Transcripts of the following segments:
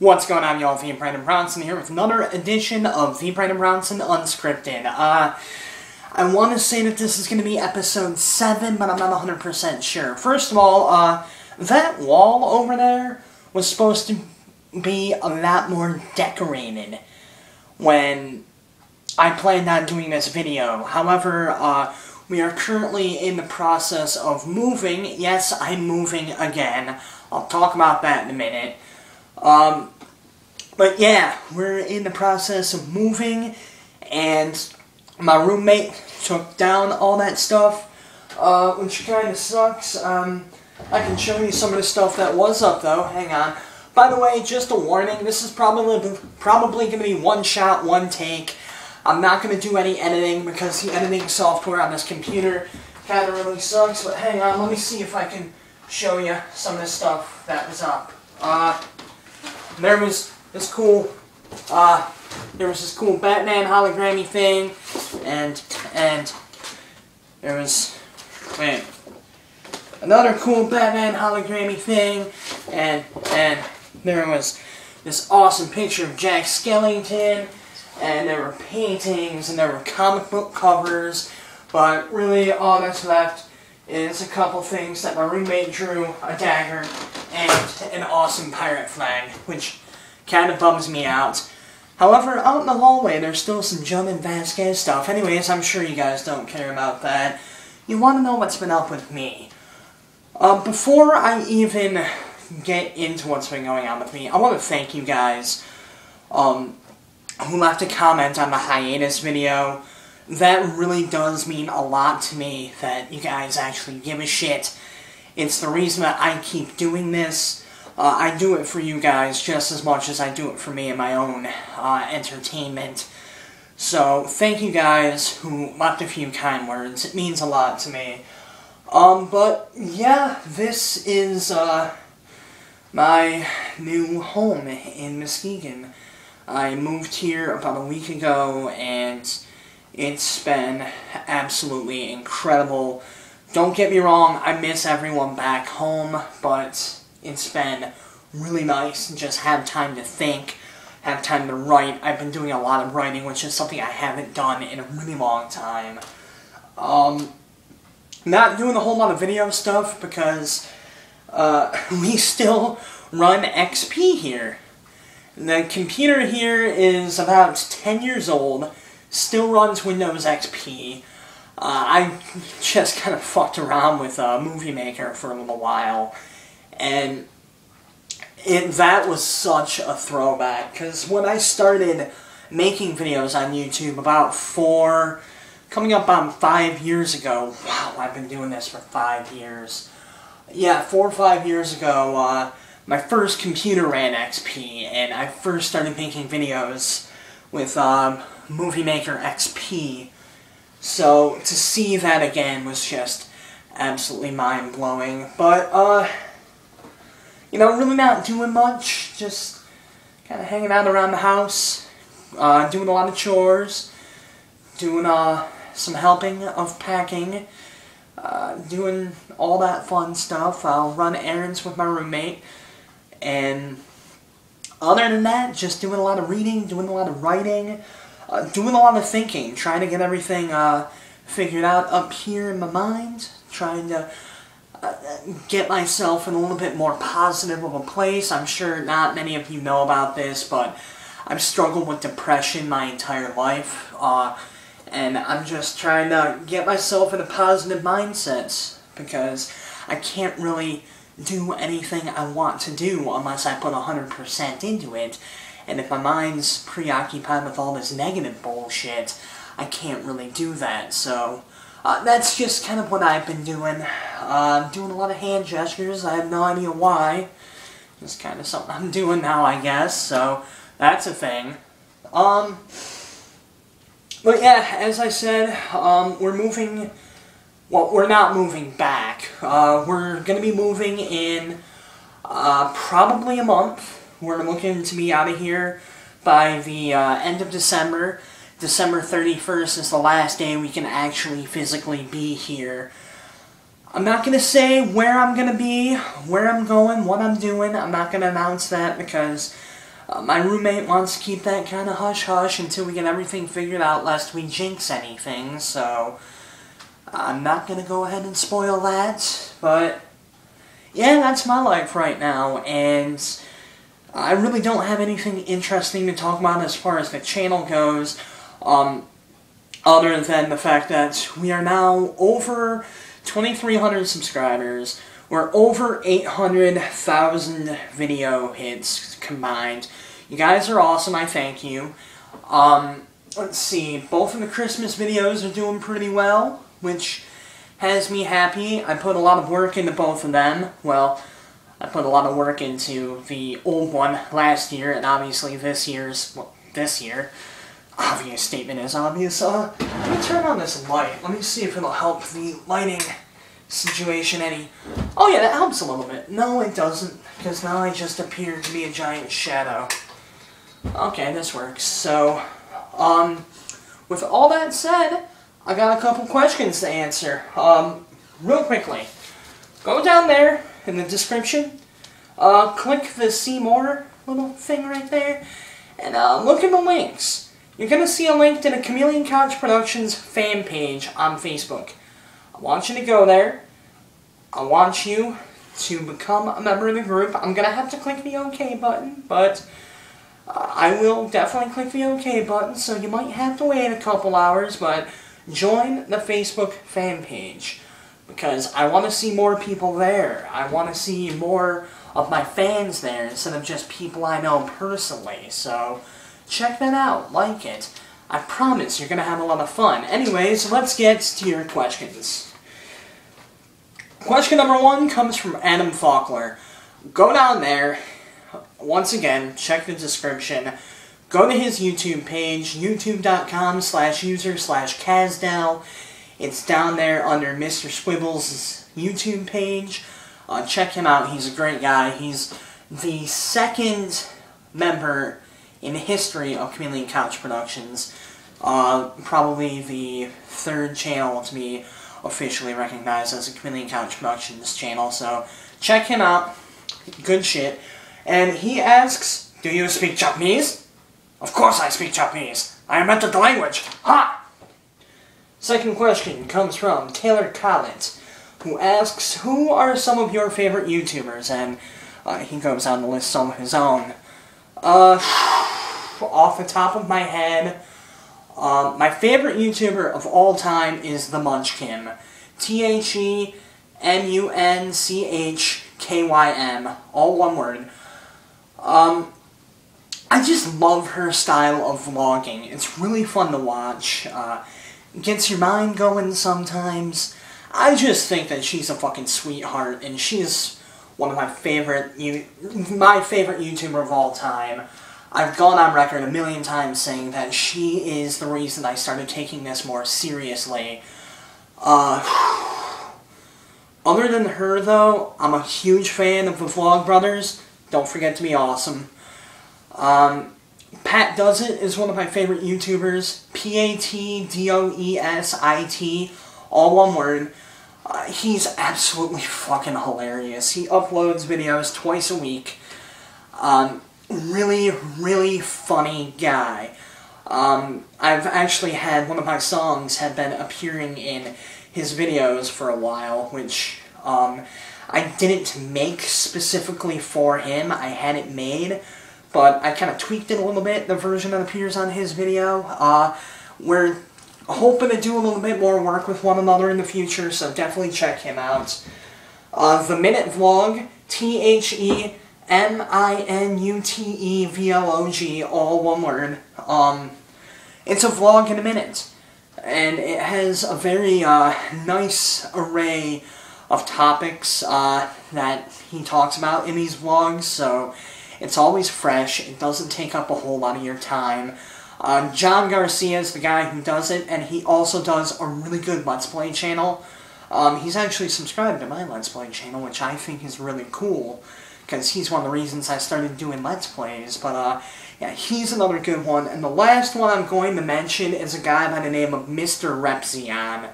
What's going on, y'all? TheBrandonBrownson here with another edition of TheBrandonBrownson Unscripted. I want to say that this is going to be episode 7, but I'm not 100% sure. First of all, that wall over there was supposed to be a lot more decorated when I planned on doing this video. However, we are currently in the process of moving. Yes, I'm moving again. I'll talk about that in a minute. But yeah, we're in the process of moving, and my roommate took down all that stuff, which kind of sucks. I can show you some of the stuff that was up, though. Hang on. By the way, just a warning, this is probably going to be one shot, one take. I'm not going to do any editing, because the editing software on this computer kind of really sucks, but hang on, let me see if I can show you some of the stuff that was up. There was this cool Batman hologrammy thing, and there was, another cool Batman hologrammy thing, and there was this awesome picture of Jack Skellington, and there were paintings, and there were comic book covers, but really all that's left is a couple things that my roommate drew, a dagger, and an awesome pirate flag, which kind of bums me out. However, out in the hallway, there's still some John and Vasquez stuff. Anyways, I'm sure you guys don't care about that. You want to know what's been up with me. Before I even get into what's been going on with me, I want to thank you guys who left a comment on the hiatus video. That really does mean a lot to me that you guys actually give a shit. It's the reason that I keep doing this. I do it for you guys just as much as I do it for me and my own entertainment. So, thank you guys who left a few kind words. It means a lot to me. But, yeah, this is my new home in Muskegon. I moved here about a week ago, and it's been absolutely incredible. Don't get me wrong, I miss everyone back home, but it's been really nice to just have time to think, have time to write. I've been doing a lot of writing, which is something I haven't done in a really long time. Not doing a whole lot of video stuff because we still run XP here. The computer here is about 10 years old, still runs Windows XP. I just kind of fucked around with Movie Maker for a little while, and that was such a throwback, because when I started making videos on YouTube about coming up on 5 years ago, wow, I've been doing this for 5 years. Yeah, 4 or 5 years ago, my first computer ran XP, and I first started making videos with Movie Maker XP. So, to see that again was just absolutely mind-blowing. But, you know, really not doing much, just kind of hanging out around the house, doing a lot of chores, doing some helping of packing, doing all that fun stuff. I'll run errands with my roommate, and other than that, just doing a lot of reading, doing a lot of writing, doing a lot of thinking, trying to get everything figured out up here in my mind, trying to get myself in a little bit more positive of a place. I'm sure not many of you know about this, but I've struggled with depression my entire life, and I'm just trying to get myself in a positive mindset, because I can't really do anything I want to do unless I put 100% into it. And if my mind's preoccupied with all this negative bullshit, I can't really do that. So, that's just kind of what I've been doing. Doing a lot of hand gestures. I have no idea why. It's kind of something I'm doing now, I guess. So, that's a thing. But yeah, as I said, we're moving. Well, we're not moving back. We're going to be moving in probably a month. We're looking to be out of here by the end of December. December 31st is the last day we can actually physically be here. I'm not going to say where I'm going to be, where I'm going, what I'm doing. I'm not going to announce that because My roommate wants to keep that kind of hush-hush until we get everything figured out, lest we jinx anything, so I'm not going to go ahead and spoil that, but yeah, that's my life right now, and I really don't have anything interesting to talk about as far as the channel goes, other than the fact that we are now over 2,300 subscribers. We're over 800,000 video hits combined. You guys are awesome, I thank you. Let's see, both of the Christmas videos are doing pretty well, which has me happy. I put a lot of work into both of them. Well, I put a lot of work into the old one last year, and obviously this year's, well, this year. Obvious statement is obvious. Let me turn on this light. Let me see if it'll help the lighting situation any. Oh yeah, that helps a little bit. No, it doesn't, because now I just appear to be a giant shadow. Okay, this works. So, with all that said, I got a couple questions to answer. Real quickly. Go down there in the description, click the See More little thing right there, and look in the links. You're going to see a link to the Chameleon Couch Productions fan page on Facebook. I want you to go there. I want you to become a member of the group. I'm going to have to click the OK button, but I will definitely click the OK button, so you might have to wait a couple hours, but join the Facebook fan page, because I want to see more people there. I want to see more of my fans there instead of just people I know personally, so check that out, like it. I promise you're going to have a lot of fun. Anyways, let's get to your questions. Question number 1 comes from Adam Faulkner. Go down there, once again, check the description, go to his YouTube page, youtube.com/user/Casdell. It's down there under Mr. Squibbles' YouTube page. Check him out, he's a great guy. He's the second member in the history of Chameleon Couch Productions. Probably the third channel to be officially recognized as a Chameleon Couch Productions channel, so check him out. Good shit. And he asks, do you speak Japanese? Of course I speak Japanese. I invented the language. Ha! Second question comes from Taylor Collins, who asks, who are some of your favorite YouTubers? And he goes on to list some of his own. Off the top of my head, my favorite YouTuber of all time is The Munchkin. THEMUNCHKYM. All one word. I just love her style of vlogging. It's really fun to watch. Gets your mind going sometimes. I just think that she's a fucking sweetheart, and she's one of my favorite YouTuber of all time. I've gone on record a million times saying that she is the reason I started taking this more seriously. Other than her, though, I'm a huge fan of the Vlogbrothers. Don't forget to be awesome. Pat Does It is one of my favorite YouTubers. PATDOESIT, all one word. He's absolutely fucking hilarious. He uploads videos twice a week. Really, really funny guy. I've actually had one of my songs have been appearing in his videos for a while, which I didn't make specifically for him. I had it made, but I kind of tweaked it a little bit, the version that appears on his video. We're hoping to do a little bit more work with one another in the future, so definitely check him out. The Minute Vlog, THEMINUTEVLOG, all one word. It's a vlog in a minute, and it has a very nice array of topics that he talks about in these vlogs, so it's always fresh. It doesn't take up a whole lot of your time. John Garcia is the guy who does it, and he also does a really good Let's Play channel. He's actually subscribed to my Let's Play channel, which I think is really cool, because he's one of the reasons I started doing Let's Plays, but yeah, he's another good one. And the last one I'm going to mention is a guy by the name of Mr. Repzion.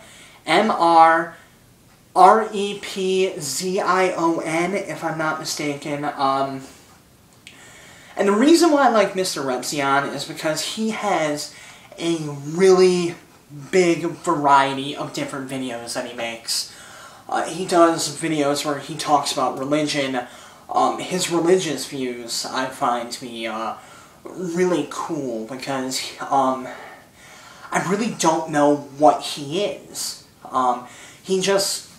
MRREPZION, if I'm not mistaken. And the reason why I like Mr. Repzion is because he has a really big variety of different videos that he makes. He does videos where he talks about religion. His religious views I find to be really cool because I really don't know what he is. He just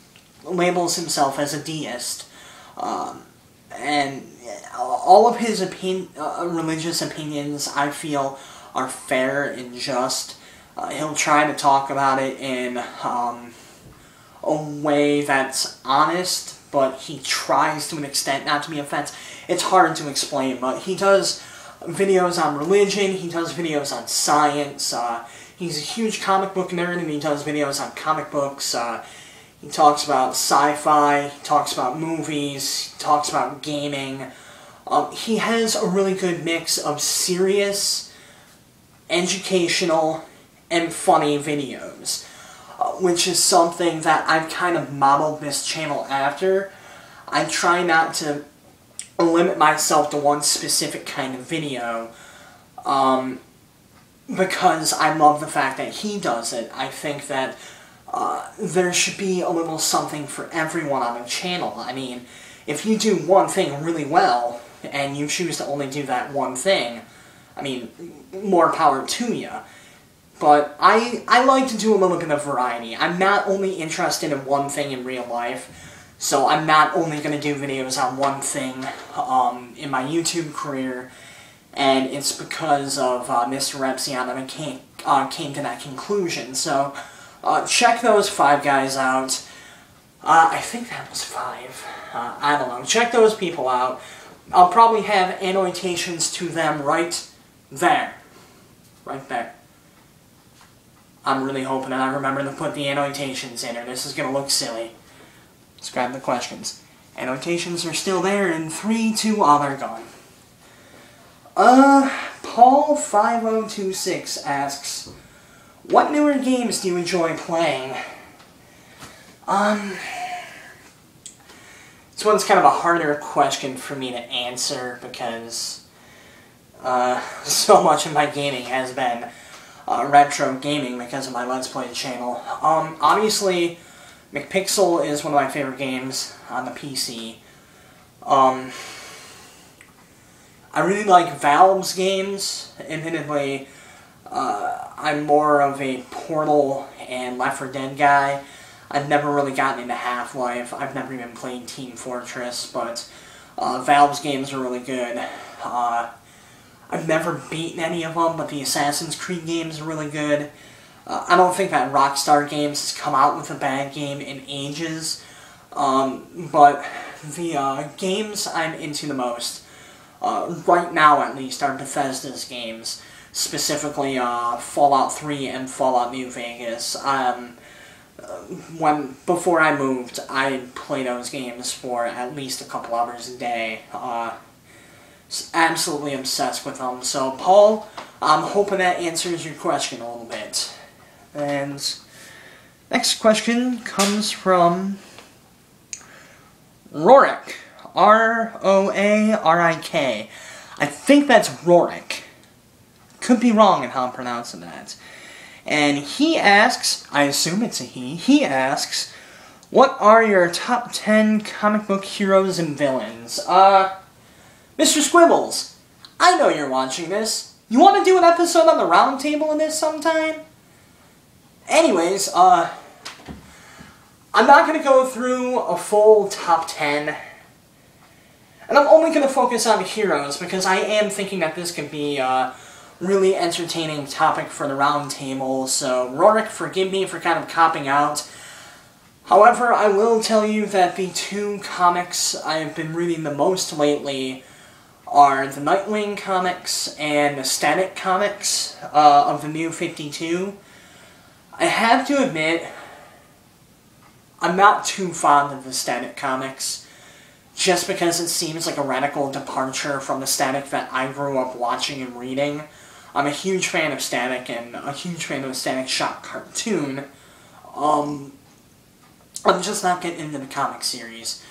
labels himself as a deist. And all of his religious opinions, I feel, are fair and just. He'll try to talk about it in a way that's honest, but he tries to an extent not to be offensive. It's hard to explain, but he does videos on religion, he does videos on science, he's a huge comic book nerd, and he does videos on comic books. He talks about sci-fi, he talks about movies, he talks about gaming. He has a really good mix of serious, educational, and funny videos, which is something that I've kind of modeled this channel after. I try not to limit myself to one specific kind of video, because I love the fact that he does it. I think that there should be a little something for everyone on the channel. I mean, if you do one thing really well, and you choose to only do that one thing, I mean, more power to you. But I like to do a little bit of variety. I'm not only interested in one thing in real life, so I'm not only going to do videos on one thing in my YouTube career, and it's because of Mr. Repzion that I came to that conclusion. So, check those 5 guys out. I think that was 5. I don't know. Check those people out. I'll probably have annotations to them right there. Right there. I'm really hoping that I remember to put the annotations in, or this is going to look silly. Let's grab the questions. Annotations are still there in 3, 2, they're gone. Paul5026 asks, what newer games do you enjoy playing? This one's kind of a harder question for me to answer because so much of my gaming has been retro gaming because of my Let's Play channel. Obviously, McPixel is one of my favorite games on the PC. I really like Valve's games. Admittedly, I'm more of a Portal and Left 4 Dead guy. I've never really gotten into Half-Life. I've never even played Team Fortress, but Valve's games are really good. I've never beaten any of them, but the Assassin's Creed games are really good. I don't think that Rockstar Games has come out with a bad game in ages, but the games I'm into the most, right now at least, are Bethesda's games, specifically Fallout 3 and Fallout New Vegas. Before I moved, I'd play those games for at least a couple hours a day. Absolutely obsessed with them. So, Paul, I'm hoping that answers your question a little bit. And next question comes from Rorik. R-O-A-R-I-K. I think that's Rorik. Could be wrong in how I'm pronouncing that. And he asks, I assume it's a he asks, what are your top 10 comic book heroes and villains? Mr. Squibbles, I know you're watching this. You want to do an episode on the round table of this sometime? Anyways, I'm not going to go through a full top 10. And I'm only going to focus on heroes, because I am thinking that this could be a really entertaining topic for the round table. So, Rorik, forgive me for kind of copping out. However, I will tell you that the 2 comics I have been reading the most lately are the Nightwing comics and the Static comics of the New 52. I have to admit, I'm not too fond of the Static comics, just because it seems like a radical departure from the Static that I grew up watching and reading. I'm a huge fan of Static, and a huge fan of the Static Shock cartoon. I'm just not getting into the comic series.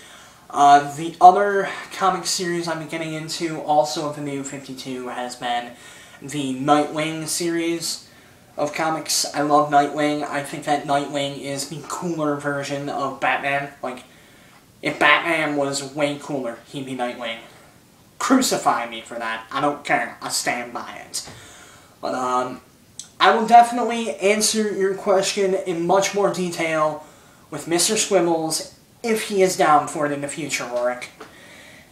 The other comic series I'm getting into, also of the New 52, has been the Nightwing series of comics. I love Nightwing. I think that Nightwing is the cooler version of Batman. Like, if Batman was way cooler, he'd be Nightwing. Crucify me for that. I don't care. I stand by it. But, I will definitely answer your question in much more detail with Mr. Squibbles if he is down for it in the future, Warwick.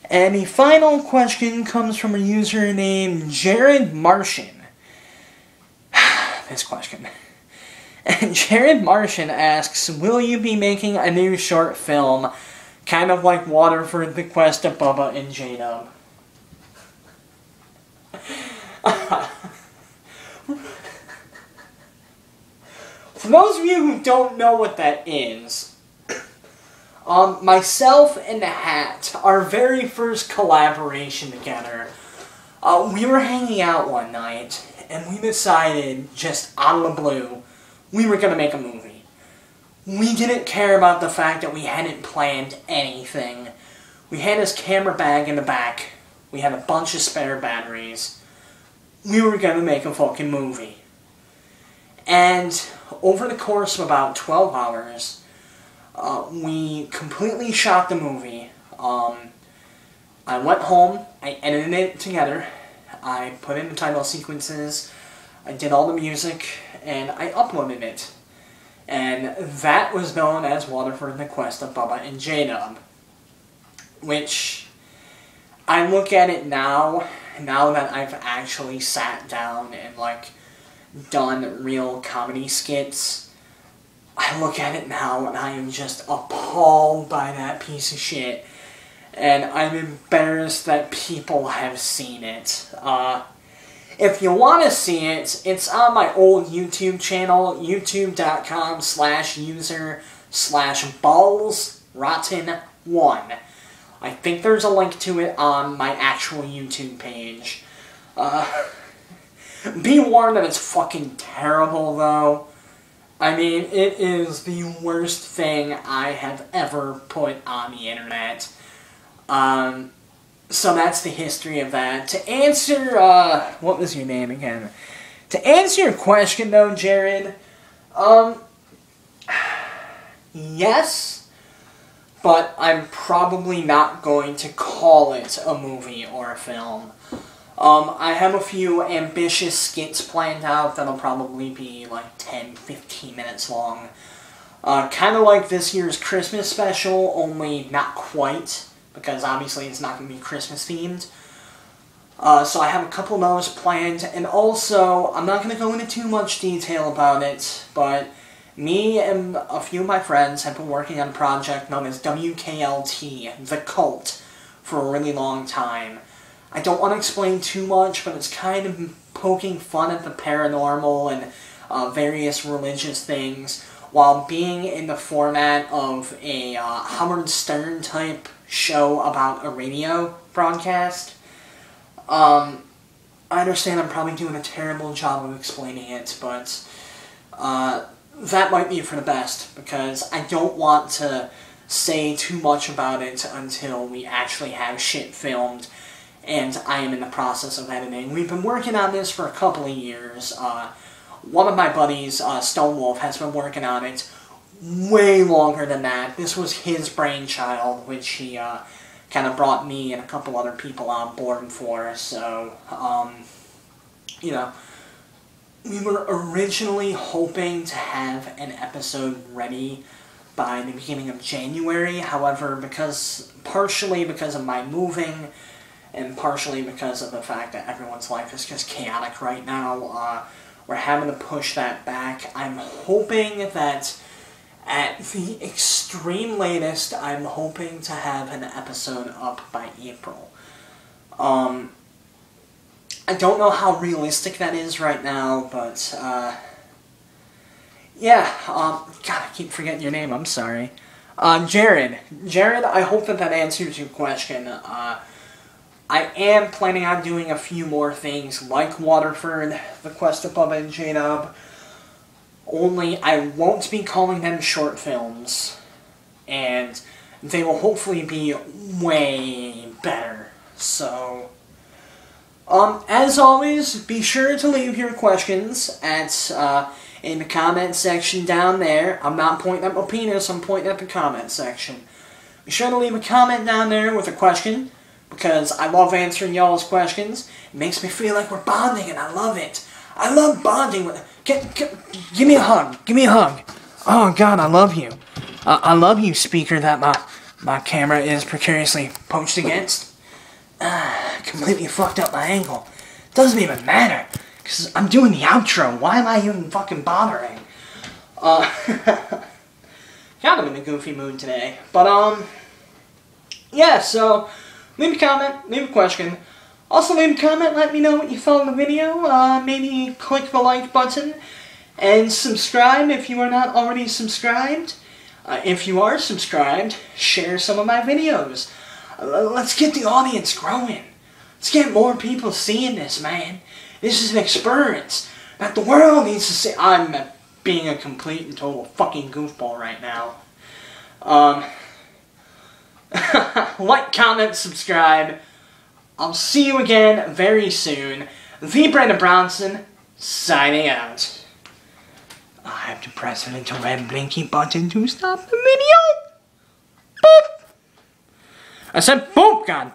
And the final question comes from a user named Jared Martian. This question. And Jared Martian asks, will you be making a new short film, kind of like Waterford, The Quest of Bubba and J-Dub? For those of you who don't know what that is, myself and the Hat, our very first collaboration together, we were hanging out one night, and we decided, just out of the blue, we were going to make a movie. We didn't care about the fact that we hadn't planned anything. We had his camera bag in the back. We had a bunch of spare batteries. We were going to make a fucking movie. And over the course of about 12 hours, we completely shot the movie. I went home, I edited it together, I put in the title sequences, I did all the music, and I uploaded it. And that was known as Waterford, The Quest of Bubba and J-Dub. Which, I look at it now that I've actually sat down and, like, done real comedy skits, I look at it now and I am just appalled by that piece of shit. And I'm embarrassed that people have seen it. If you want to see it, it's on my old YouTube channel, youtube.com/user/ballsrotten1. I think there's a link to it on my actual YouTube page. Be warned that it's fucking terrible, though. I mean, it is the worst thing I have ever put on the internet. So that's the history of that. To answer, what was your name again? To answer your question, though, Jared, yes, but I'm probably not going to call it a movie or a film. I have a few ambitious skits planned out that'll probably be like 10-15 minutes long. Kind of like this year's Christmas special, only not quite, because obviously it's not going to be Christmas themed. So I have a couple of those planned, and also, I'm not going to go into too much detail about it, but me and a few of my friends have been working on a project known as WKLT, The Cult, for a really long time. I don't want to explain too much, but it's kind of poking fun at the paranormal and various religious things, while being in the format of a Howard Stern type show about a radio broadcast. I understand I'm probably doing a terrible job of explaining it, but that might be for the best, because I don't want to say too much about it until we actually have shit filmed, and I am in the process of editing. We've been working on this for a couple of years. One of my buddies, Stonewolf, has been working on it way longer than that. This was his brainchild, which he kind of brought me and a couple other people on board for. So, you know, we were originally hoping to have an episode ready by the beginning of January. However, partially because of my moving, and partially because of the fact that everyone's life is just chaotic right now, we're having to push that back. I'm hoping that at the extreme latest, I'm hoping to have an episode up by April. I don't know how realistic that is right now, but, yeah, God, I keep forgetting your name, I'm sorry. Jared, I hope that answers your question. I am planning on doing a few more things, like Waterford, The Quest of Bubba and J-Dub, only I won't be calling them short films, and they will hopefully be way better. So, as always, be sure to leave your questions in the comment section down there. I'm not pointing at my penis, I'm pointing at the comment section. Be sure to leave a comment down there with a question, because I love answering y'all's questions. It makes me feel like we're bonding, and I love it. I love bonding with... Give me a hug. Give me a hug. Oh, God, I love you. I love you, speaker that my camera is precariously poached against. Completely fucked up my angle. Doesn't even matter, because I'm doing the outro. Why am I even fucking bothering? God, I'm in a goofy mood today. But, yeah, so, leave a comment, leave a question. Also leave a comment, let me know what you thought of the video. Maybe click the like button, and subscribe if you are not already subscribed. If you are subscribed, share some of my videos. Let's get the audience growing. Let's get more people seeing this, man. This is an experience that the world needs to see. I'm being a complete and total fucking goofball right now. Like, comment, subscribe. I'll see you again very soon. TheBrandonBrownson, signing out. I have to press the little red blinky button to stop the video. Boop! I said boop, god.